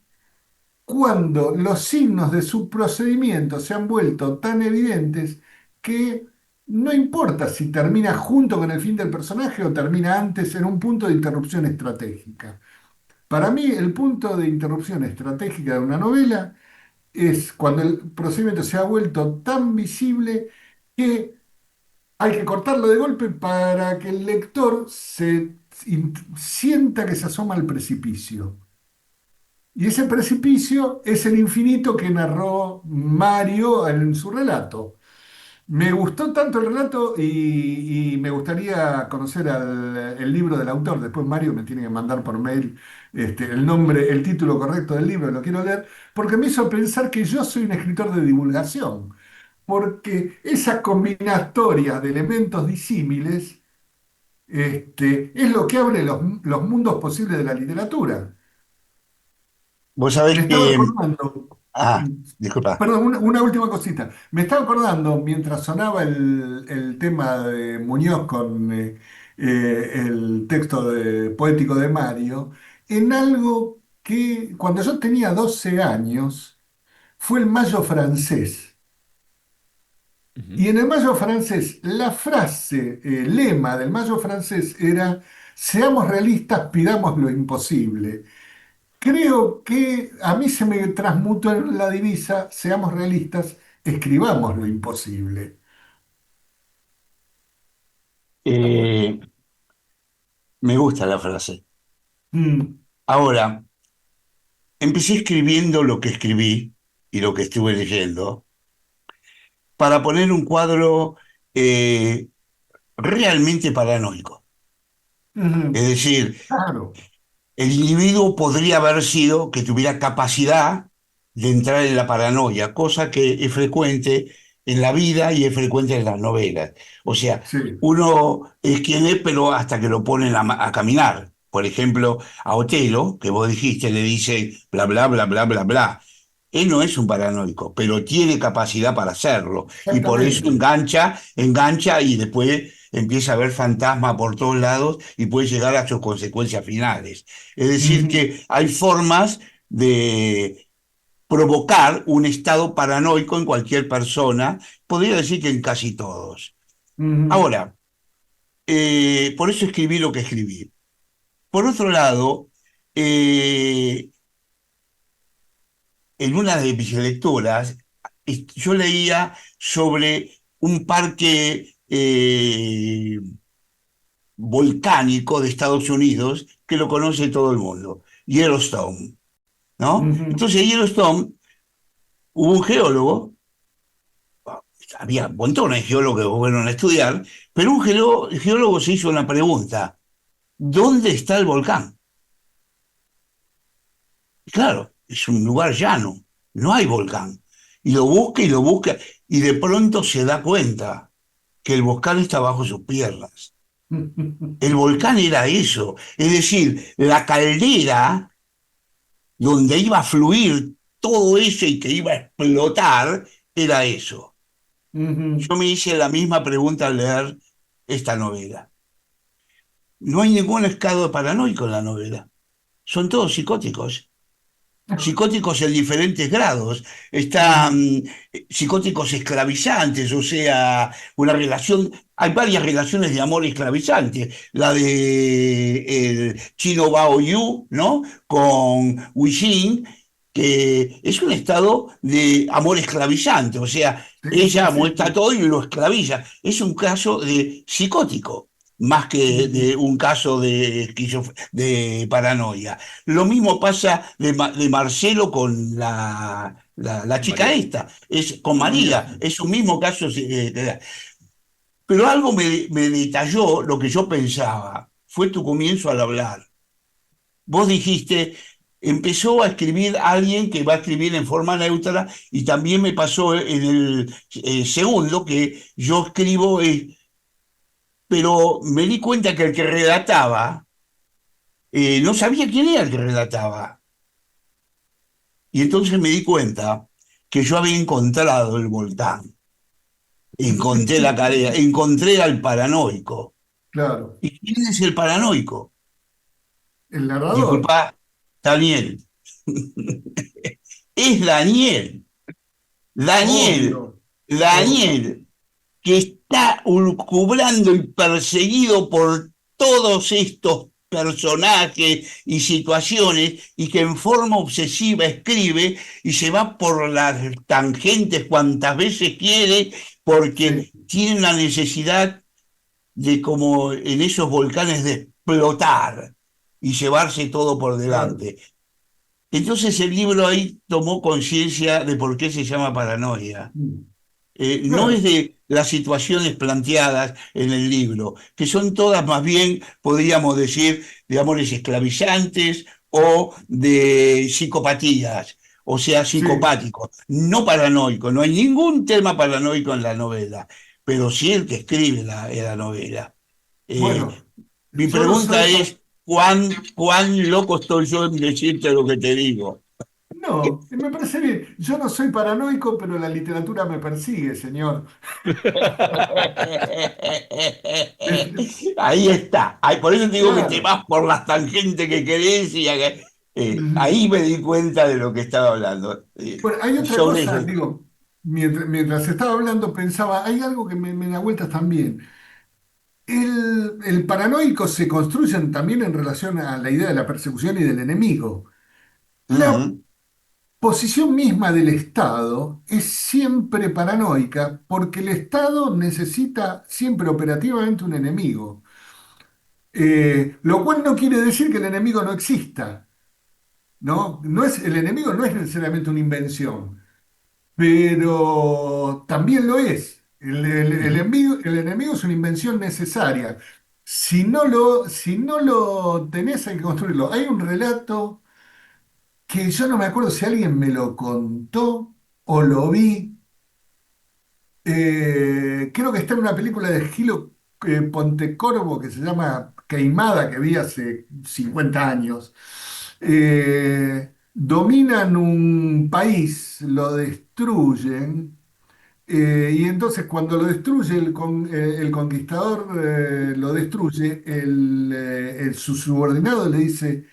cuando los signos de su procedimiento se han vuelto tan evidentes que no importa si termina junto con el fin del personaje o termina antes en un punto de interrupción estratégica. Para mí, el punto de interrupción estratégica de una novela es cuando el procedimiento se ha vuelto tan visible que hay que cortarlo de golpe para que el lector sienta que se asoma al precipicio. Y ese precipicio es el infinito que narró Mario en su relato. Me gustó tanto el relato y me gustaría conocer el libro del autor. Después Mario me tiene que mandar por mail el nombre, el título correcto del libro, lo quiero leer, porque me hizo pensar que yo soy un escritor de divulgación, porque esa combinatoria de elementos disímiles es lo que abre los mundos posibles de la literatura. Vos Me sabés estaba que... acordando. Ah, disculpa. Perdón, una última cosita. Me estaba acordando mientras sonaba el tema de Muñoz con el texto poético de Mario, en algo que cuando yo tenía 12 años fue el Mayo francés. Ujú. Y en el Mayo francés, la frase, el lema del Mayo francés era: seamos realistas, pidamos lo imposible. Creo que a mí se me transmutó en la divisa: seamos realistas, escribamos lo imposible. Eh, Me gusta la frase. Mm, Ahora, empecé escribiendo lo que escribí y lo que estuve leyendo para poner un cuadro eh, realmente paranoico. ujú, Es decir, claro, el individuo podría haber sido que tuviera capacidad de entrar en la paranoia, cosa que es frecuente en la vida y es frecuente en las novelas. O sea, sí. uno es quien es, pero hasta que lo ponen a caminar. Por ejemplo, a Otelo, que vos dijiste, le dice bla, bla, bla, bla, bla, bla. Él no es un paranoico, pero tiene capacidad para hacerlo. Y por eso Exactamente. engancha, engancha y después empieza a ver fantasmas por todos lados y puede llegar a sus consecuencias finales. Es decir, Ujú, que hay formas de provocar un estado paranoico en cualquier persona, podría decir que en casi todos. ujú, Ahora, por eso escribí lo que escribí. Por otro lado, eh, en una de mis lecturas, yo leía sobre un parque volcánico de Estados Unidos que lo conoce todo el mundo, Yellowstone, ¿no? ujú. Entonces, Yellowstone, hubo un geólogo, había montones de geólogos que fueron a estudiar, pero un geólogo se hizo una pregunta: ¿dónde está el volcán? Y claro, es un lugar llano, no hay volcán. Y lo busca, y de pronto se da cuenta que el volcán está bajo sus piernas. El volcán era eso, es decir, la caldera donde iba a fluir todo eso y que iba a explotar, era eso. Ujú. Yo me hice la misma pregunta al leer esta novela. No hay ningún estado paranoico en la novela. Son todos psicóticos. Psicóticos en diferentes grados. Ujú. Están psicóticos esclavizantes, o sea, una relación. Hay varias relaciones de amor esclavizante. La de el chino Bao Yu, ¿no? Con Wixin, que es un estado de amor esclavizante. O sea, Sí, sí, ella sí, muestra sí. todo y lo esclaviza. Es un caso de psicótico, más que Ujú. de un caso de paranoia. Lo mismo pasa de Marcelo con la chica María. esta, es con María, María, sí. es un mismo caso. Pero algo me detalló lo que yo pensaba, fue tu comienzo al hablar. Vos dijiste, empezó a escribir alguien que va a escribir en forma neutra y también me pasó en el segundo que yo escribo, pero me di cuenta que el que relataba no sabía quién era el que relataba. Y entonces me di cuenta que yo había encontrado el volcán, encontré la cadena, encontré al paranoico. claro. ¿Y quién es el paranoico? El narrador, Disculpa, Daniel. Es Daniel. Daniel. obvio. Obvio. Daniel, que está ulcubrando y perseguido por todos estos personajes y situaciones y que en forma obsesiva escribe y se va por las tangentes cuantas veces quiere Sí, porque tiene la necesidad de, como en esos volcanes, de explotar y llevarse todo por claro. delante. Entonces el libro ahí tomó conciencia de por qué se llama paranoia. Mm. No es Claro, de las situaciones planteadas en el libro, que son todas más bien, podríamos decir, de amores esclavizantes o de psicopatías, o sea, sí. psicopáticos, no paranoico. No hay ningún tema paranoico en la novela, pero sí el que escribe la novela. Eh, Bueno, Mi yo no pregunta soy. es, ¿cuán loco estoy yo en decirte lo que te digo? No, me parece bien. Yo no soy paranoico, pero la literatura me persigue, señor. Ahí está. Por eso te digo que te Claro. vas por las tangentes que querés ahí me di cuenta de lo que estaba hablando. Bueno, hay otra Sobre cosa, eso. digo, mientras estaba hablando pensaba, hay algo que me da vueltas también. El paranoico se construye también en relación a la idea de la persecución y del enemigo. La Ujú, posición misma del Estado es siempre paranoica porque el Estado necesita siempre operativamente un enemigo. Lo cual no quiere decir que el enemigo no exista, ¿no? El enemigo no es necesariamente una invención, pero también lo es. ujú. El enemigo es una invención necesaria. Si no lo tenés, hay que construirlo. Hay un relato que yo no me acuerdo si alguien me lo contó o lo vi. Creo que está en una película de Gilo Pontecorvo que se llama Queimada, que vi hace 50 años. Dominan un país, lo destruyen, y entonces cuando lo destruye el conquistador, lo destruye, su subordinado le dice,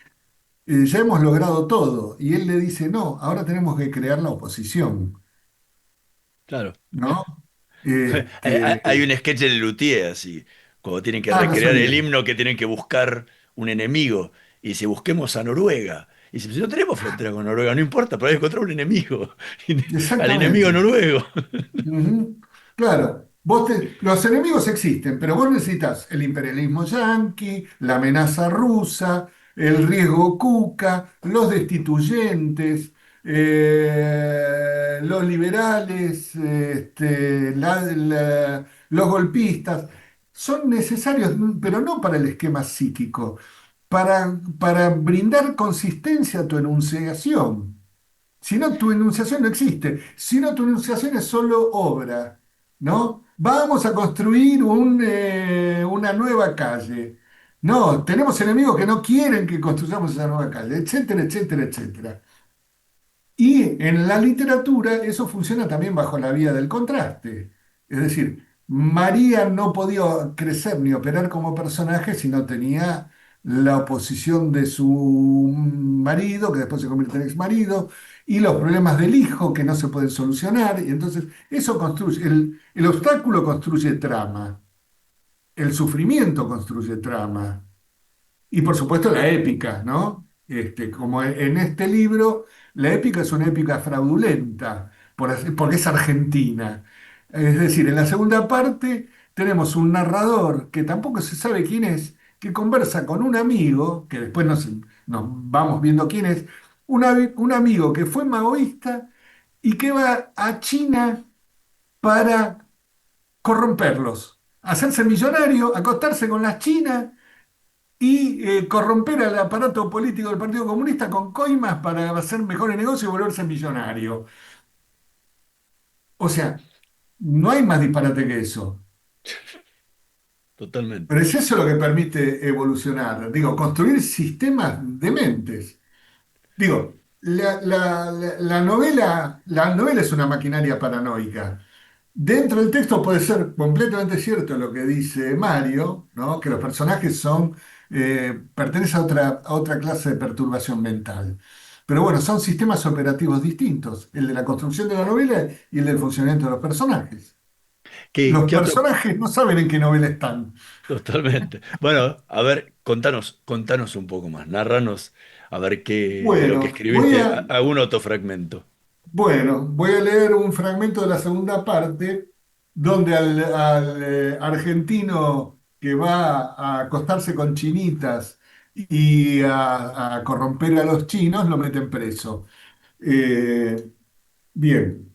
ya hemos logrado todo, y él le dice, no, ahora tenemos que crear la oposición, Claro. ¿no? Hay Este, un sketch de Lelutier así, cuando tienen que no recrear el sabía. himno, que tienen que buscar un enemigo. Y si busquemos a Noruega. Y si no tenemos frontera con Noruega, no importa, pero hay que encontrar un enemigo. Al enemigo Exactamente. noruego. Ujú. Claro, los enemigos existen, pero vos necesitas el imperialismo yanqui, la amenaza rusa, el riesgo Cuca, los destituyentes, los liberales, los golpistas. Son necesarios, pero no para el esquema psíquico, para brindar consistencia a tu enunciación. Si no, tu enunciación no existe. Si no, tu enunciación es solo obra, ¿no? Vamos a construir una nueva calle. No, tenemos enemigos que no quieren que construyamos esa nueva calle, etcétera, etcétera, etcétera. Y en la literatura eso funciona también bajo la vía del contraste. Es decir, María no podía crecer ni operar como personaje si no tenía la oposición de su marido, que después se convierte en exmarido, y los problemas del hijo que no se pueden solucionar. Y entonces eso construye, el obstáculo construye trama, el sufrimiento construye trama. Y por supuesto la épica, ¿no? Como en este libro, la épica es una épica fraudulenta, porque es argentina. Es decir, en la segunda parte tenemos un narrador que tampoco se sabe quién es, que conversa con un amigo, que después nos vamos viendo quién es, un amigo que fue maoísta y que va a China para corromperlos, hacerse millonario, acostarse con las chinas y corromper al aparato político del Partido Comunista con coimas para hacer mejores negocios y volverse millonario. O sea, no hay más disparate que eso. Totalmente. Pero es eso lo que permite evolucionar. Digo, construir sistemas dementes. Digo, la novela es una maquinaria paranoica. Dentro del texto puede ser completamente cierto lo que dice Mario, ¿no? Que los personajes pertenecen a otra clase de perturbación mental. Pero bueno, son sistemas operativos distintos, el de la construcción de la novela y el del funcionamiento de los personajes. ¿Qué, Los qué otro? personajes no saben en qué novela están. Totalmente. Bueno, a ver, contanos un poco más, narranos a ver qué de lo que Bueno, escribiste, algún otro fragmento. voy a leer un fragmento de la segunda parte donde al argentino que va a acostarse con chinitas y a corromper a los chinos lo meten preso. Eh, Bien.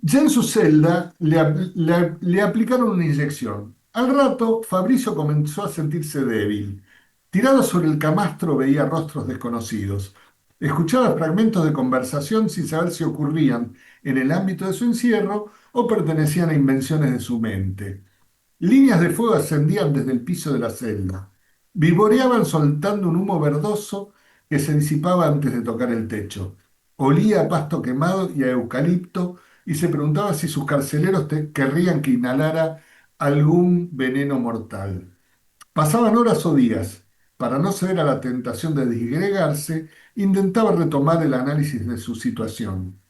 Ya en su celda le aplicaron una inyección. Al rato, Fabricio comenzó a sentirse débil. Tirado sobre el camastro veía rostros desconocidos. Escuchaba fragmentos de conversación sin saber si ocurrían en el ámbito de su encierro o pertenecían a invenciones de su mente. Líneas de fuego ascendían desde el piso de la celda. Vivoreaban soltando un humo verdoso que se disipaba antes de tocar el techo. Olía a pasto quemado y a eucalipto y se preguntaba si sus carceleros querrían que inhalara algún veneno mortal. Pasaban horas o días. Para no ceder a la tentación de disgregarse, intentaba retomar el análisis de su situación.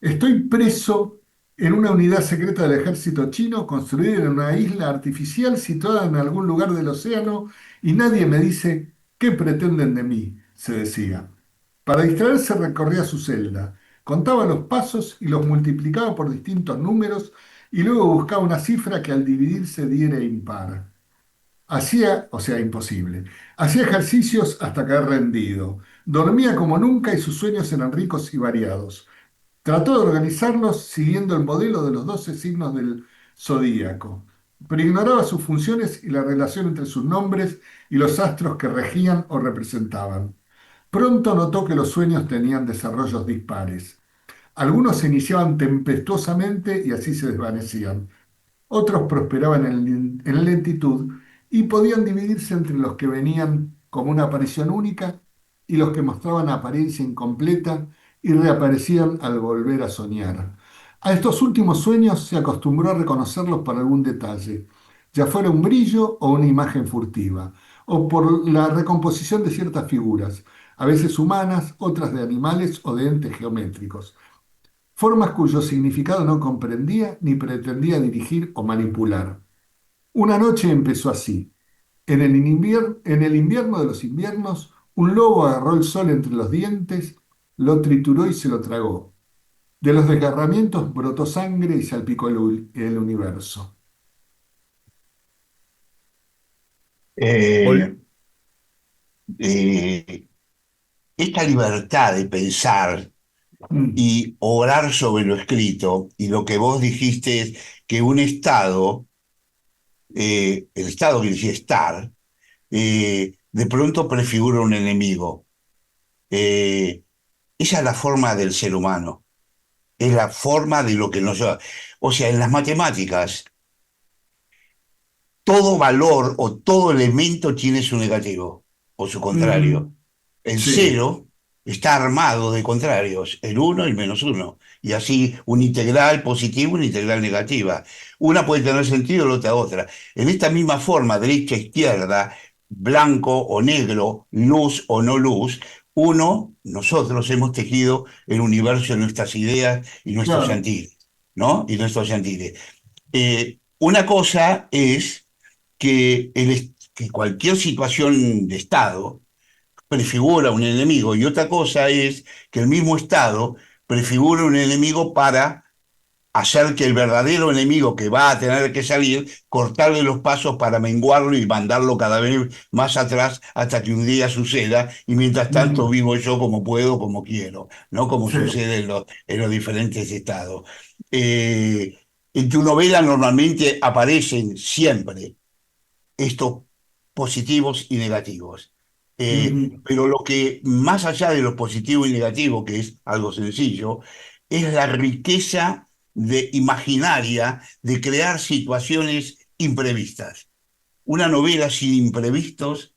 Estoy preso en una unidad secreta del ejército chino construida en una isla artificial situada en algún lugar del océano y nadie me dice qué pretenden de mí, se decía. Para distraerse recorría su celda, contaba los pasos y los multiplicaba por distintos números y luego buscaba una cifra que al dividirse diera impar. Hacía, o sea, imposible. Hacía ejercicios hasta caer rendido. Dormía como nunca y sus sueños eran ricos y variados. Trató de organizarlos siguiendo el modelo de los 12 signos del zodíaco, pero ignoraba sus funciones y la relación entre sus nombres y los astros que regían o representaban. Pronto notó que los sueños tenían desarrollos dispares. Algunos se iniciaban tempestuosamente y así se desvanecían. Otros prosperaban en lentitud y podían dividirse entre los que venían como una aparición única y los que mostraban apariencia incompleta y reaparecían al volver a soñar. A estos últimos sueños se acostumbró a reconocerlos por algún detalle, ya fuera un brillo o una imagen furtiva, o por la recomposición de ciertas figuras, a veces humanas, otras de animales o de entes geométricos, formas cuyo significado no comprendía ni pretendía dirigir o manipular. Una noche empezó así. En el invierno de los inviernos, un lobo agarró el sol entre los dientes, lo trituró y se lo tragó. De los desgarramientos brotó sangre y salpicó el universo. Eh, eh, Esta libertad de pensar Mm, y orar sobre lo escrito, y lo que vos dijiste es que un estado, el estado que decía estar, de pronto prefigura un enemigo. Eh, Esa es la forma del ser humano, es la forma de lo que nos lleva. O sea, en las matemáticas, todo valor o todo elemento tiene su negativo o su contrario. mm, El sí, cero está armado de contrarios, el uno y el menos uno. Y así un integral positivo, una integral negativa. Una puede tener sentido, la otra. En esta misma forma, derecha, izquierda, blanco o negro, luz o no luz, nosotros hemos tejido el universo de nuestras ideas y nuestros claro. sentidos, ¿no? Y nuestros sentidos. Una cosa es que cualquier situación de Estado prefigura un enemigo y otra cosa es que el mismo Estado prefigura un enemigo para hacer que el verdadero enemigo que va a tener que salir, cortarle los pasos para menguarlo y mandarlo cada vez más atrás hasta que un día suceda y mientras tanto Mm, vivo yo como puedo, como quiero, ¿no? Como sí, sucede en los diferentes estados. Eh, en tu novela normalmente aparecen siempre estos positivos y negativos. ujú, Pero lo que, más allá de lo positivo y negativo, que es algo sencillo, es la riqueza de imaginaria de crear situaciones imprevistas. Una novela sin imprevistos,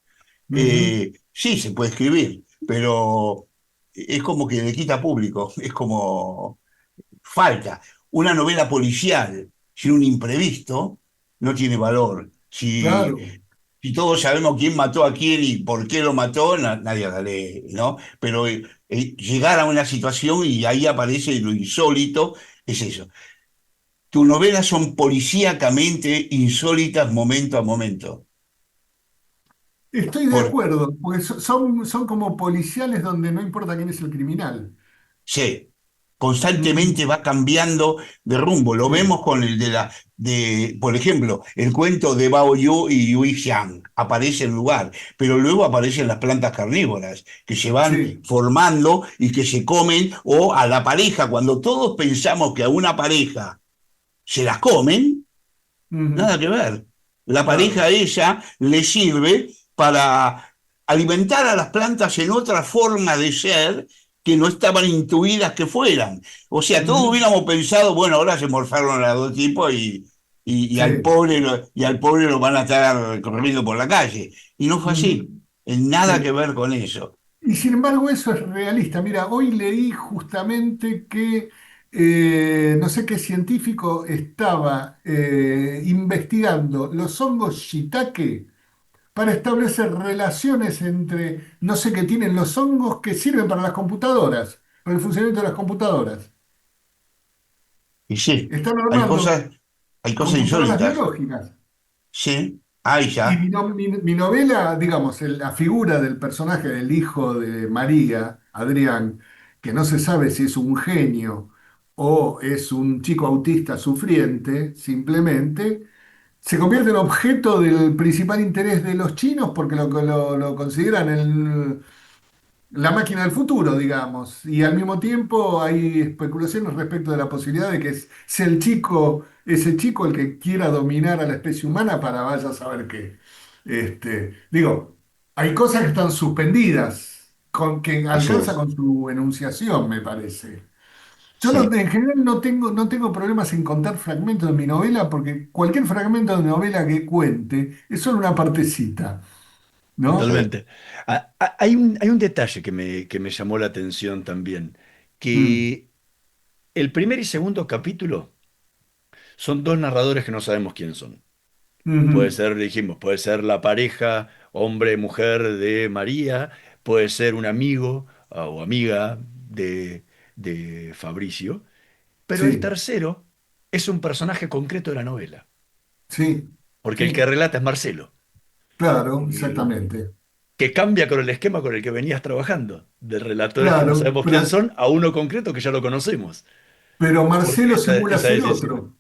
ujú, sí se puede escribir, pero es como que le quita público, es como falta. una novela policial sin un imprevisto no tiene valor. Claro. Si todos sabemos quién mató a quién y por qué lo mató, nadie la lee, ¿no? Pero llegar a una situación y ahí aparece lo insólito, es eso. Tus novelas son policíacamente insólitas momento a momento. Estoy de Por, acuerdo, porque son como policiales donde no importa quién es el criminal. sí, Mm, constantemente va cambiando de rumbo. Lo sí, vemos con por ejemplo, el cuento de Bao Yu y Yui Xiang. Aparece en lugar, pero luego aparecen las plantas carnívoras que se van sí. formando y que se comen, o a la pareja. Cuando todos pensamos que a una pareja se las comen, Ujú, nada que ver. La pareja claro. a ella le sirve para alimentar a las plantas en otra forma de ser que no estaban intuidas que fueran. O sea, todos Ujú, hubiéramos pensado, bueno, ahora se morfaron a dos tipos y al sí, pobre y al pobre lo van a estar corriendo por la calle. Y no fue así. ujú, En nada que sí. ver con eso. Y sin embargo, eso es realista. Mira, hoy leí justamente que no sé qué científico estaba investigando los hongos shiitake para establecer relaciones entre, no sé qué tienen los hongos que sirven para las computadoras, para el funcionamiento de las computadoras. Y sí, Están hay armando cosas, hay cosas computadoras insólitas. biológicas. Sí, ahí Y ya. mi novela, digamos, la figura del personaje del hijo de María, Adrián, que no se sabe si es un genio o es un chico autista sufriente, simplemente, se convierte en objeto del principal interés de los chinos porque lo consideran la máquina del futuro, digamos. Y al mismo tiempo hay especulaciones respecto de la posibilidad de que sea ese chico el que quiera dominar a la especie humana para vaya a saber qué. Digo, hay cosas que están suspendidas, que Así alcanza es. con su enunciación, me parece. Yo Sí. en general no tengo problemas en contar fragmentos de mi novela porque cualquier fragmento de novela que cuente es solo una partecita, ¿no? Sí. Totalmente. Hay un detalle que me llamó la atención también, Mm, que el primer y segundo capítulo son dos narradores que no sabemos quién son. Puede ujú, ser, dijimos, puede ser la pareja hombre-mujer de María, puede ser un amigo o amiga de Fabricio, pero el sí, tercero es un personaje concreto de la novela, sí, porque el que sí. relata es Marcelo, Claro, eh, exactamente. que cambia con el esquema con el que venías trabajando, de relatores que no Claro, sabemos quién pero, son a uno concreto que ya lo conocemos. pero ¿Por qué Marcelo esa, simula esa ser decisión? otro.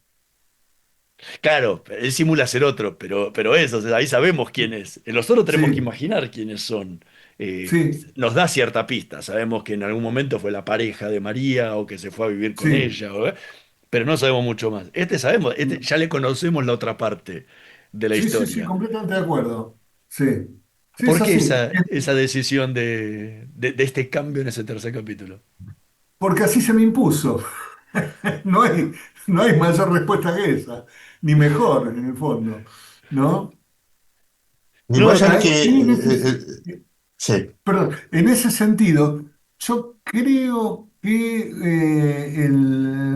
Claro, él simula ser otro, pero eso, o sea, ahí sabemos quién es. Nosotros tenemos que Sí, imaginar quiénes son. sí, Nos da cierta pista, sabemos que en algún momento fue la pareja de María o que se fue a vivir con sí. ella, pero no sabemos mucho más. Sabemos, ya le conocemos la otra parte de la Sí, sí, sí, historia. completamente de acuerdo. Sí, sí, es ¿Por qué así. esa decisión de este cambio en ese tercer capítulo? Porque así se me impuso. No hay, no hay mayor respuesta que esa, ni mejor en el fondo, ¿no? Y vos No, sabés Ahí que, en ese, sí, Perdón, en ese sentido, yo creo que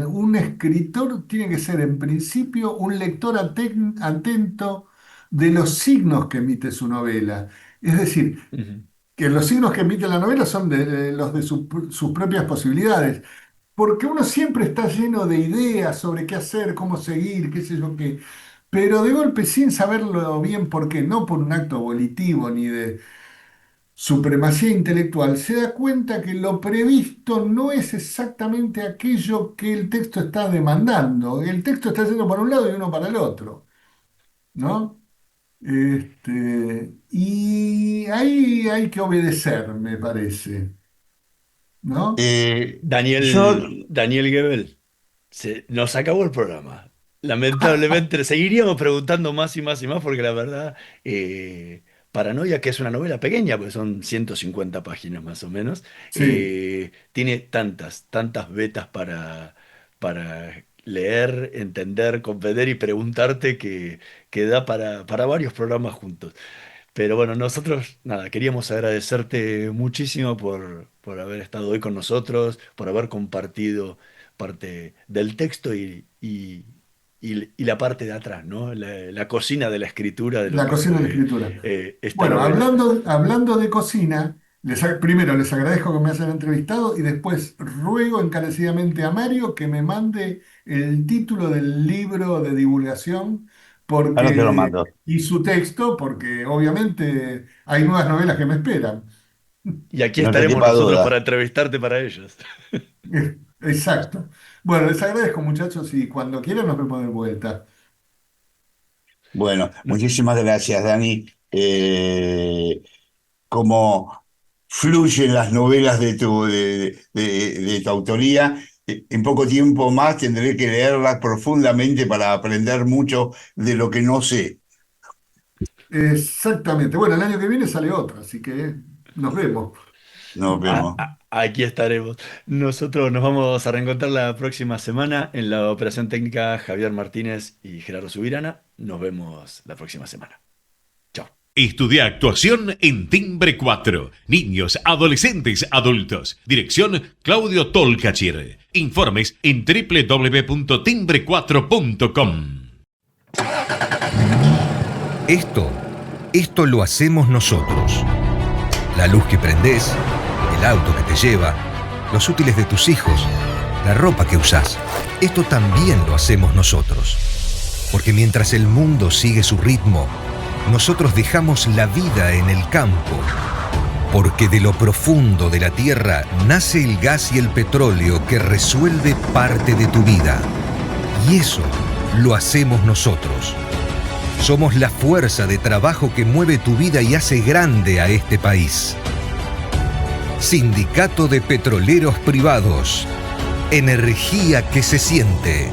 un escritor tiene que ser en principio un lector atento de los signos que emite su novela. Es decir, ujú. que los signos que emite la novela son los de sus propias posibilidades, porque uno siempre está lleno de ideas sobre qué hacer, cómo seguir, qué sé yo qué, pero de golpe sin saberlo bien por qué, no por un acto volitivo ni de supremacía intelectual, se da cuenta que lo previsto no es exactamente aquello que el texto está demandando. El texto está yendo para un lado y uno para el otro, ¿no? Y ahí hay que obedecer, me parece, ¿no? yo, Daniel Gebel. Nos acabó el programa. Lamentablemente, seguiríamos preguntando más y más y más porque la verdad, Paranoia, que es una novela pequeña, porque son 150 páginas más o menos, Sí, tiene tantas, tantas vetas para leer, entender, comprender y preguntarte que da para varios programas juntos. Pero bueno, nosotros, nada, queríamos agradecerte muchísimo por haber estado hoy con nosotros, por haber compartido parte del texto y la parte de atrás, ¿no? La cocina de la escritura. De lo La que cocina de la fue, escritura. esta Bueno, novela. hablando de cocina, primero les agradezco que me hayan entrevistado y después ruego encarecidamente a Mario que me mande el título del libro de divulgación Ahora te lo mando. y su texto, porque obviamente hay nuevas novelas que me esperan. Y aquí No te estaremos quepa nosotros duda. para entrevistarte para ellos. Exacto. Bueno, les agradezco, muchachos, y cuando quieran nos vemos de vuelta. Bueno, No, muchísimas gracias, Dani. Cómo fluyen las novelas de tu autoría. En poco tiempo más tendré que leerlas profundamente para aprender mucho de lo que no sé. Exactamente. Bueno, el año que viene sale otra, así que nos vemos. Nos vemos. aquí estaremos. Nosotros nos vamos a reencontrar la próxima semana en la operación técnica Javier Martínez y Gerardo Subirana. Nos vemos la próxima semana. Chao. Estudia actuación en Timbre 4. Niños, adolescentes, adultos. Dirección Claudio Tolcachir. Informes en www.timbre4.com. Esto lo hacemos nosotros. La luz que prendés, el auto que te lleva, los útiles de tus hijos, la ropa que usás. Esto también lo hacemos nosotros. Porque mientras el mundo sigue su ritmo, nosotros dejamos la vida en el campo. Porque de lo profundo de la tierra nace el gas y el petróleo que resuelve parte de tu vida. Y eso lo hacemos nosotros. Somos la fuerza de trabajo que mueve tu vida y hace grande a este país. Sindicato de Petroleros Privados. Energía que se siente.